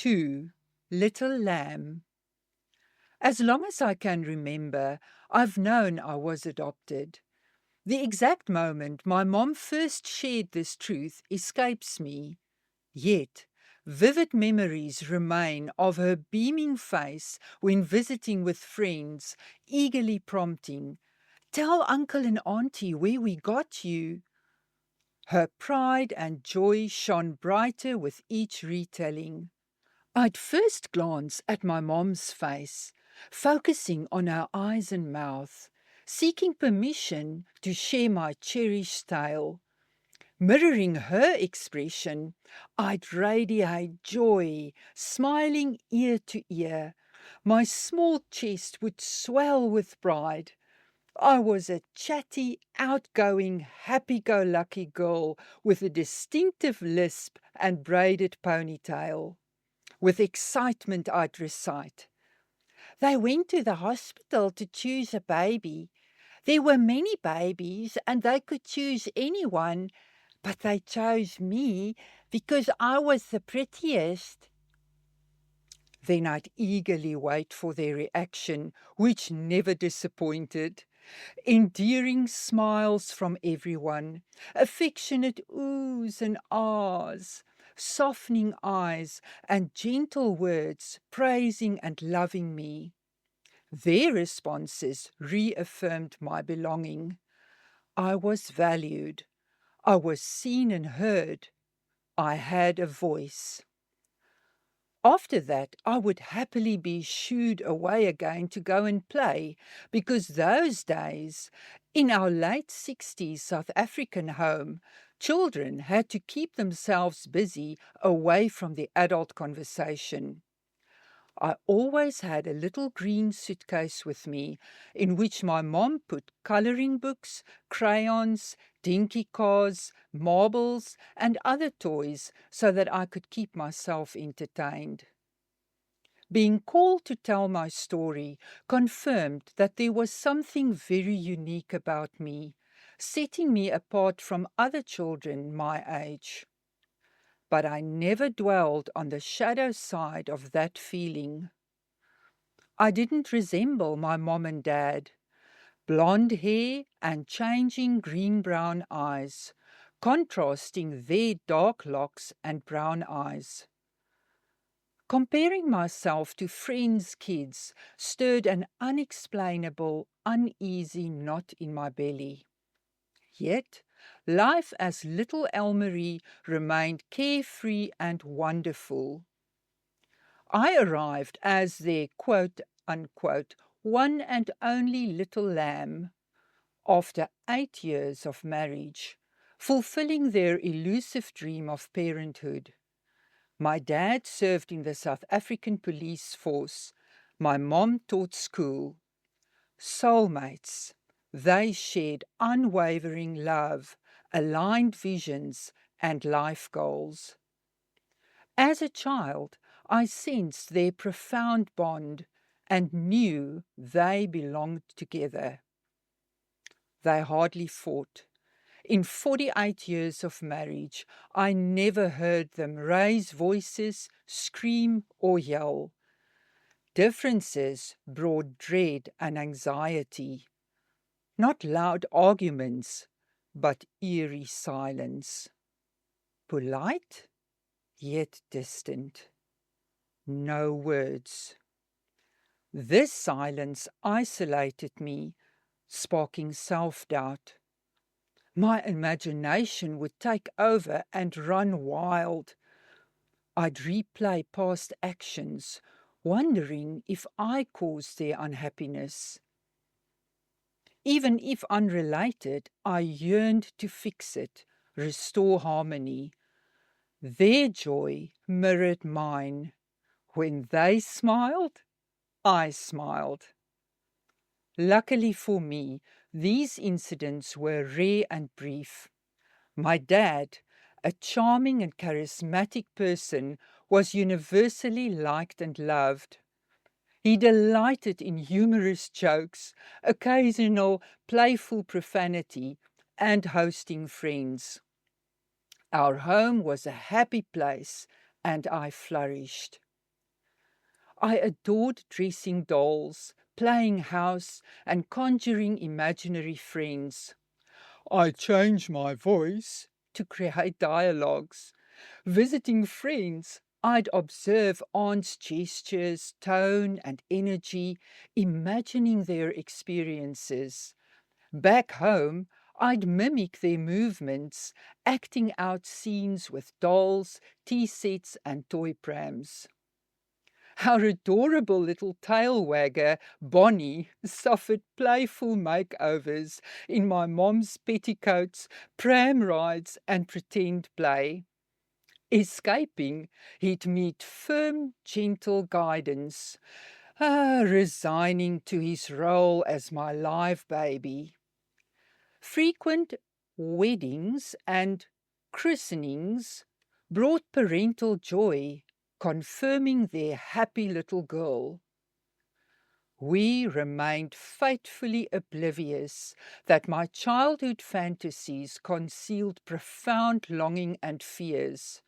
2. Little Lamb. As long as I can remember, I've known I was adopted. The exact moment my mom first shared this truth escapes me. Yet, vivid memories remain of her beaming face when visiting with friends, eagerly prompting, "Tell uncle and auntie where we got you." Her pride and joy shone brighter with each retelling. I'd first glance at my mom's face, focusing on her eyes and mouth, seeking permission to share my cherished tale. Mirroring her expression, I'd radiate joy, smiling ear to ear. My small chest would swell with pride. I was a chatty, outgoing, happy-go-lucky girl with a distinctive lisp and braided ponytail. With excitement, I'd recite, "They went to the hospital to choose a baby. There were many babies and they could choose anyone, but they chose me because I was the prettiest." Then I'd eagerly wait for their reaction, which never disappointed. Endearing smiles from everyone, affectionate oohs and ahs, softening eyes and gentle words praising and loving me. Their responses reaffirmed my belonging. I was valued. I was seen and heard. I had a voice. After that, I would happily be shooed away again to go and play, because those days, in our late 60s South African home, children had to keep themselves busy away from the adult conversation. I always had a little green suitcase with me, in which my mom put colouring books, crayons, dinky cars, marbles, and other toys so that I could keep myself entertained. Being called to tell my story confirmed that there was something very unique about me, setting me apart from other children my age. But I never dwelled on the shadow side of that feeling. I didn't resemble my mom and dad. Blonde hair and changing green-brown eyes, contrasting their dark locks and brown eyes. Comparing myself to friends' kids stirred an unexplainable, uneasy knot in my belly. Yet, life as little Elmarie remained carefree and wonderful. I arrived as their quote-unquote one and only little lamb after 8 years of marriage, fulfilling their elusive dream of parenthood. My dad served in the South African police force. My mom taught school. Soulmates. They shared unwavering love, aligned visions, and life goals. As a child, I sensed their profound bond and knew they belonged together. They hardly fought. In 48 years of marriage, I never heard them raise voices, scream, or yell. Differences brought dread and anxiety. Not loud arguments, but eerie silence. Polite, yet distant. No words. This silence isolated me, sparking self-doubt. My imagination would take over and run wild. I'd replay past actions, wondering if I caused their unhappiness. Even if unrelated, I yearned to fix it, restore harmony. Their joy mirrored mine. When they smiled, I smiled. Luckily for me, these incidents were rare and brief. My dad, a charming and charismatic person, was universally liked and loved. He delighted in humorous jokes, occasional playful profanity, and hosting friends. Our home was a happy place, and I flourished. I adored dressing dolls, playing house, and conjuring imaginary friends. I changed my voice to create dialogues. Visiting friends, I'd observe aunts' gestures, tone, and energy, imagining their experiences. Back home, I'd mimic their movements, acting out scenes with dolls, tea sets, and toy prams. Our adorable little tail wagger, Bonnie, suffered playful makeovers in my mom's petticoats, pram rides, and pretend play. Escaping, he'd meet firm, gentle guidance, resigning to his role as my live baby. Frequent weddings and christenings brought parental joy, confirming their happy little girl. We remained fatefully oblivious that my childhood fantasies concealed profound longing and fears.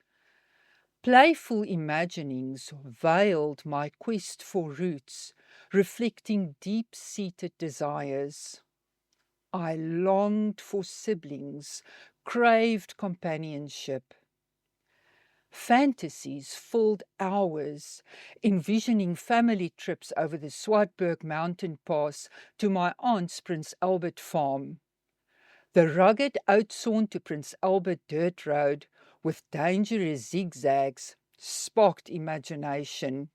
Playful imaginings veiled my quest for roots, reflecting deep-seated desires. I longed for siblings, craved companionship. Fantasies filled hours, envisioning family trips over the Swartberg mountain pass to my aunt's Prince Albert farm. The rugged Oudtshoorn to Prince Albert dirt road, with dangerous zigzags, sparked imagination.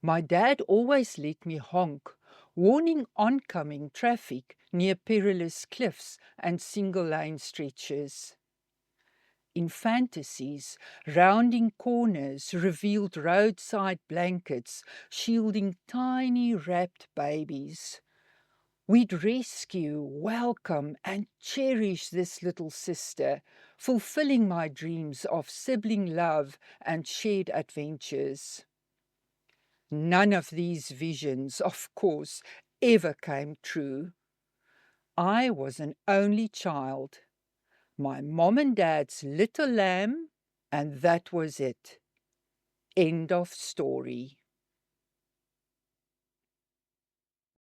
My dad always let me honk, warning oncoming traffic near perilous cliffs and single-lane stretches. In fantasies, rounding corners revealed roadside blankets shielding tiny wrapped babies. We'd rescue, welcome, and cherish this little sister, fulfilling my dreams of sibling love and shared adventures. None of these visions, of course, ever came true. I was an only child, my mom and dad's little lamb, and that was it. End of story.